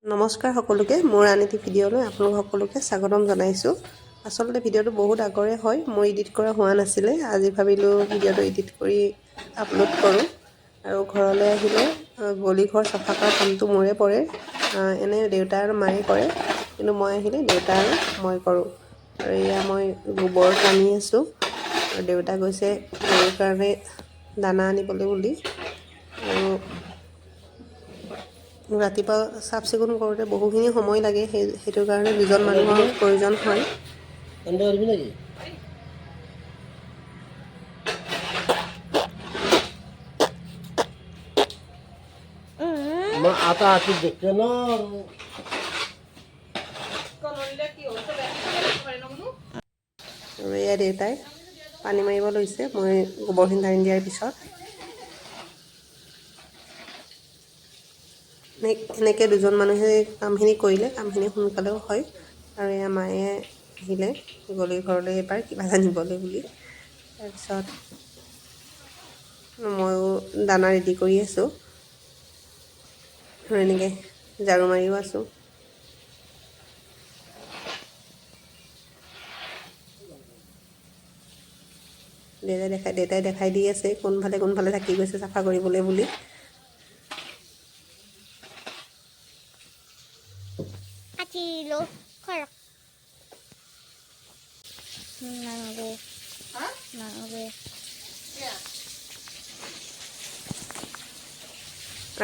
নমস্কাৰ সকলোকে মোৰ আন এটি ভিডিঅ'লৈ আপোনালোক সকলোকে স্বাগতম জনাইছোঁ। আচলতে ভিডিঅ'টো বহুত আগৰে হয়, মোৰ এডিট কৰা হোৱা নাছিলে। আজি ভাবিলোঁ ভিডিঅ'টো এডিট কৰি আপলোড কৰোঁ। আৰু ঘৰলৈ আহিলে গলিঘৰ চফা কৰা কামটো মোৰে পৰে। এনে দেউতা আৰু মায়ে কৰে, কিন্তু মই আহিলে দেউতা আৰু মই কৰোঁ। আৰু এয়া মই গোবৰ টানি আছোঁ আৰু দেউতা গৈছে গৰুৰ কাৰণে দানা আনিবলৈ বুলি। আৰু ৰাতিপুৱা চাফ চিকুণ কৰোঁতে বহুখিনি সময় লাগে, সেইটো কাৰণে দুজন মানুহৰ প্ৰয়োজন হয়। আৰু এয়া দেউতাই পানী মাৰিব লৈছে মই গোবৰখিনি ঢালি দিয়াৰ পিছত। এনেকৈ দুজন মানুহে কামখিনি কৰিলে কামখিনি সোনকালেও হয়। আৰু এয়া মায়ে আহিলে গলি ঘৰলৈ এবাৰ কিবা জানিবলৈ বুলি। তাৰপিছত ময়ো দানা ৰেডি কৰি আছোঁ আৰু এনেকৈ ঝাৰু মাৰিও আছোঁ। দেউতাই দেখাই দি আছে কোনফালে থাকি গৈছে চাফা কৰিবলৈ বুলি।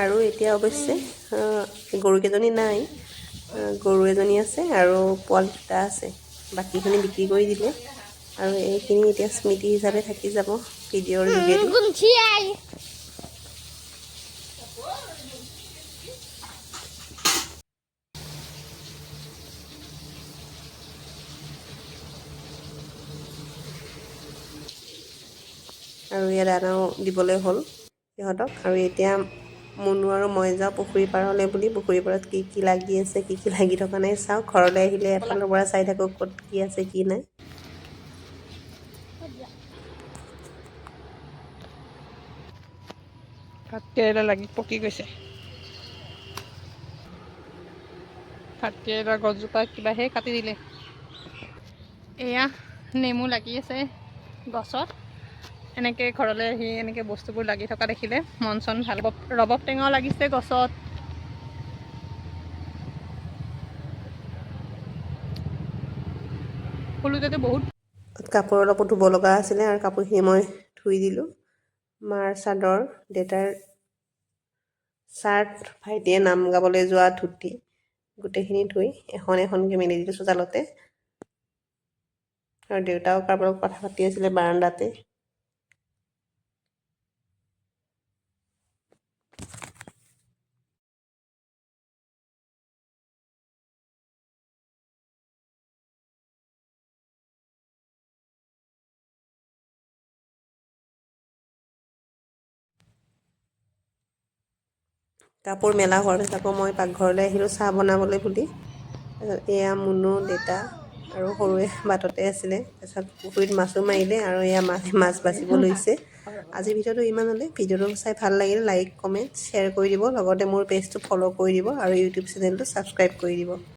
আৰু এতিয়া অৱশ্যে গৰুকেইজনী নাই, গৰু এজনী আছে আৰু পোৱালি দুটা আছে। বাকীখিনি বিক্ৰী কৰি দিলে আৰু এইখিনি এতিয়া স্মৃতি হিচাপে থাকি যাব ভিডিঅ'ৰ যোগেদি। আৰু ইয়াত দানাও দিবলৈ হ'ল সিহঁতক। আৰু এতিয়া মুনু আৰু মই যাওঁ পুখুৰী পাৰলৈ বুলি। পুখুৰী পাৰত কি কি লাগি আছে, কি কি লাগি থকা নাই চাওঁ। ঘৰলৈ আহিলে এফালৰ পৰা চাই থাকোঁ ক'ত কি আছে কি নাই। ভাতকেৰেলা লাগি পকি গৈছে। ভাতকেৰেলা গছজোপা কিবাহে কাটি দিলে। এয়া নেমু লাগি আছে গছত। এনেকৈ ঘৰলৈ আহি এনেকৈ বস্তুবোৰ লাগি থকা দেখিলে মন চন ভাল। ৰবাব টেঙাও লাগিছে গছত। ফুলোতেতো বহুত কাপোৰ অলপো ধুব লগা আছিলে আৰু কাপোৰখিনি মই ধুই দিলোঁ। মাৰ চাদৰ, দেউতাৰ চাৰ্ট, ভাইটিয়ে নাম গাবলৈ যোৱা ধুতি, গোটেইখিনি ধুই এখন এখনকৈ মেলি দিলোঁ চোতালতে। আৰু দেউতাও কাৰোবাৰ লগত কথা পাতি আছিলে বাৰাণ্ডাতে। কাপোৰ মেলা হোৱাৰ পিছত আকৌ মই পাকঘৰলৈ আহিলোঁ চাহ বনাবলৈ বুলি। তাৰপিছত এয়া মুনু, দেউতা আৰু সৰুৱে বাটতে আছিলে। তাৰপিছত পুখুৰীত মাছো মাৰিলে আৰু এয়া মাছ বাচিব লৈছে। আজিৰ ভিডিঅ'টো ইমানতে। ভিডিঅ'টো চাই ভাল লাগিলে লাইক, কমেণ্ট, শ্বেয়াৰ কৰি দিব। লগতে মোৰ পেজটো ফ'ল' কৰি দিব আৰু ইউটিউব চেনেলটো ছাবস্ক্ৰাইব কৰি দিব।